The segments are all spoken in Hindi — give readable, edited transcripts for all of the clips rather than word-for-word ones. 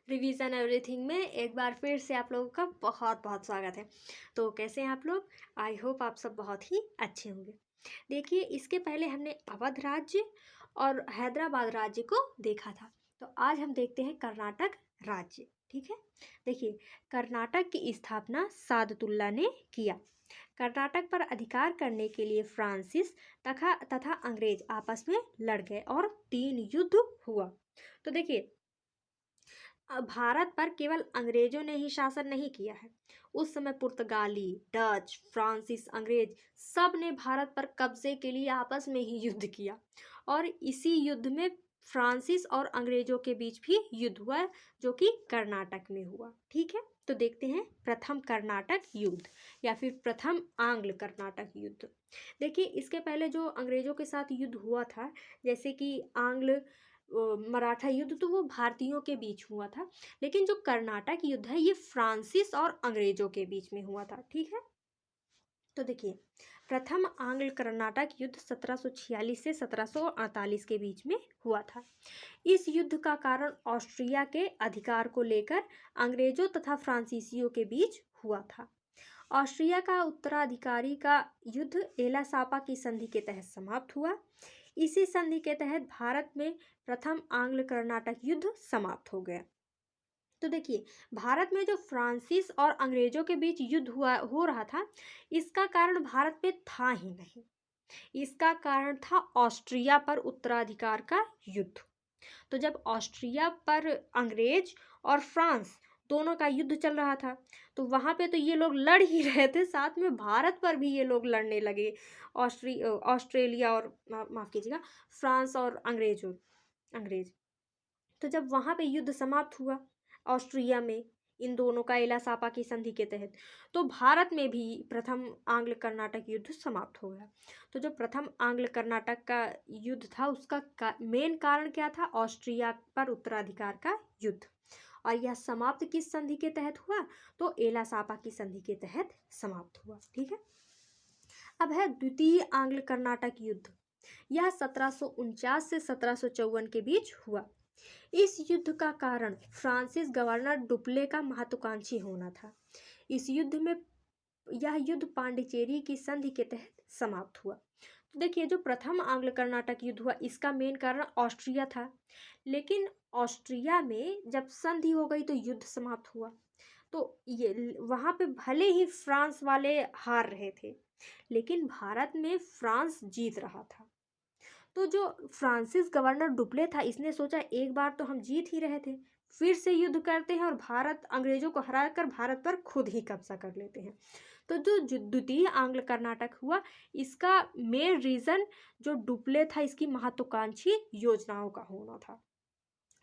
रिवीजन एवरीथिंग में एक बार फिर से आप लोगों का बहुत बहुत स्वागत है। तो कैसे हैं आप लोग? आई होप आप सब बहुत ही अच्छे होंगे। देखिए, इसके पहले हमने अवध राज्य और हैदराबाद राज्य को देखा था। तो आज हम देखते हैं कर्नाटक राज्य। ठीक है, देखिए, कर्नाटक की स्थापना सादतुल्ला ने किया। कर्नाटक पर अधिकार करने के लिए फ्रांसीस तथा अंग्रेज आपस में लड़ गए और 3 युद्ध हुआ। तो देखिए, भारत पर केवल अंग्रेजों ने ही शासन नहीं किया है। उस समय पुर्तगाली, डच, फ्रांसीस, अंग्रेज सब ने भारत पर कब्जे के लिए आपस में ही युद्ध किया और इसी युद्ध में फ्रांसीस और अंग्रेजों के बीच भी युद्ध हुआ, जो कि कर्नाटक में हुआ। ठीक है, तो देखते हैं प्रथम कर्नाटक युद्ध या फिर प्रथम आंग्ल कर्नाटक युद्ध। देखिए, इसके पहले जो अंग्रेजों के साथ युद्ध हुआ था, जैसे कि आंग्ल मराठा युद्ध, तो वो भारतीयों के बीच हुआ था। लेकिन जो कर्नाटक युद्ध है ये फ्रांसीस और अंग्रेजों के बीच में हुआ था। ठीक है, तो देखिए, प्रथम आंग्ल कर्नाटक युद्ध 1746 से 1748 के बीच में हुआ था। इस युद्ध का कारण ऑस्ट्रिया के अधिकार को लेकर अंग्रेजों तथा फ्रांसीसियों के बीच हुआ था। ऑस्ट्रिया का उत्तराधिकारी का युद्ध एला सापा की संधि के तहत समाप्त हुआ। इसी संधि के तहत भारत में प्रथम आंग्ल कर्नाटक युद्ध समाप्त हो गया। तो देखिए, भारत में जो फ्रांसीस और अंग्रेजों के बीच युद्ध हो रहा था, इसका कारण भारत में था ही नहीं। इसका कारण था ऑस्ट्रिया पर उत्तराधिकार का युद्ध। तो जब ऑस्ट्रिया पर अंग्रेज और फ्रांस दोनों का युद्ध चल रहा था, तो वहाँ पे तो ये लोग लड़ ही रहे थे, साथ में भारत पर भी ये लोग लड़ने लगे। ऑस्ट्रेलिया और माफ़ कीजिएगा, फ्रांस और अंग्रेज। तो जब वहाँ पे युद्ध समाप्त हुआ ऑस्ट्रिया में, इन दोनों का एला सापा की संधि के तहत, तो भारत में भी प्रथम आंग्ल कर्नाटक युद्ध समाप्त हो गया। तो जो प्रथम आंग्ल कर्नाटक का युद्ध था, उसका मेन कारण क्या था? ऑस्ट्रिया पर उत्तराधिकार का युद्ध। और यह समाप्त किस संधि के तहत हुआ? तो एला सापा की संधि के तहत समाप्त हुआ। ठीक है, अब है द्वितीय आंग्ल कर्नाटक युद्ध। यह 1749 से 1754 के बीच हुआ। इस युद्ध का कारण फ्रांसिस गवर्नर डुप्ले का महत्वाकांक्षी होना था। इस युद्ध में यह युद्ध पांडिचेरी की संधि के तहत समाप्त हुआ। तो देखिए, जो प्रथम आंग्ल कर्नाटक युद्ध हुआ, इसका मेन कारण ऑस्ट्रिया था। लेकिन ऑस्ट्रिया में जब संधि हो गई तो युद्ध समाप्त हुआ। तो ये वहाँ पे भले ही फ्रांस वाले हार रहे थे, लेकिन भारत में फ्रांस जीत रहा था। तो जो फ्रांसिस गवर्नर डुप्ले था, इसने सोचा एक बार तो हम जीत ही रहे थे, फिर से युद्ध करते हैं और भारत अंग्रेजों को हराकर भारत पर खुद ही कब्जा कर लेते हैं। तो जो द्वितीय आंग्ल कर्नाटक हुआ, इसका मेन रीज़न जो डुप्ले था, इसकी महत्वाकांक्षी योजनाओं का होना था।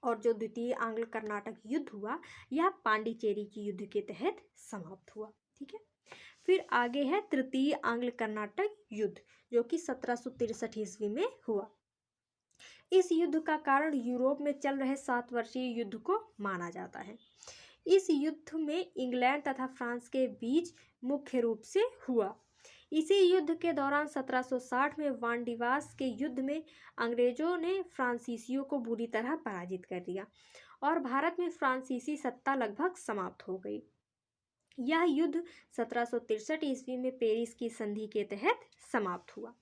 और जो द्वितीय आंग्ल कर्नाटक युद्ध हुआ, यह पांडिचेरी की युद्ध के तहत समाप्त हुआ। ठीक है, फिर आगे है तृतीय आंग्ल कर्नाटक युद्ध, जो कि 1763 ईस्वी में हुआ। इस युद्ध का कारण यूरोप में चल रहे 7 वर्षीय युद्ध को माना जाता है। इस युद्ध में इंग्लैंड तथा फ्रांस के बीच मुख्य रूप से हुआ। इसी युद्ध के दौरान 1760 में वांडीवास के युद्ध में अंग्रेजों ने फ्रांसीसियों को बुरी तरह पराजित कर दिया और भारत में फ्रांसीसी सत्ता लगभग समाप्त हो गई। यह युद्ध 1763 ईस्वी में पेरिस की संधि के तहत समाप्त हुआ।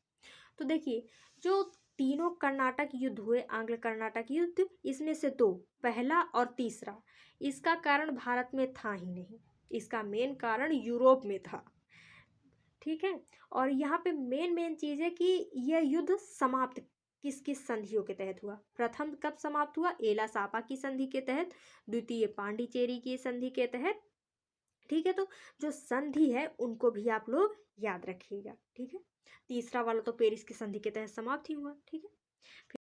तो देखिए, जो तीनों कर्नाटक युद्ध हुए, आंग्ल कर्नाटक युद्ध, इसमें से दो, पहला और तीसरा, इसका कारण भारत में था ही नहीं। इसका मेन कारण यूरोप में था। ठीक है, और यहाँ पे मेन चीज़ है कि यह युद्ध समाप्त किस किस संधियों के तहत हुआ? प्रथम कब समाप्त हुआ? एला सापा की संधि के तहत। द्वितीय पांडिचेरी की संधि के तहत। ठीक है, तो जो संधि है उनको भी आप लोग याद रखिएगा। ठीक है, तीसरा वाला तो पेरिस की संधि के तहत समाप्त ही हुआ। ठीक है।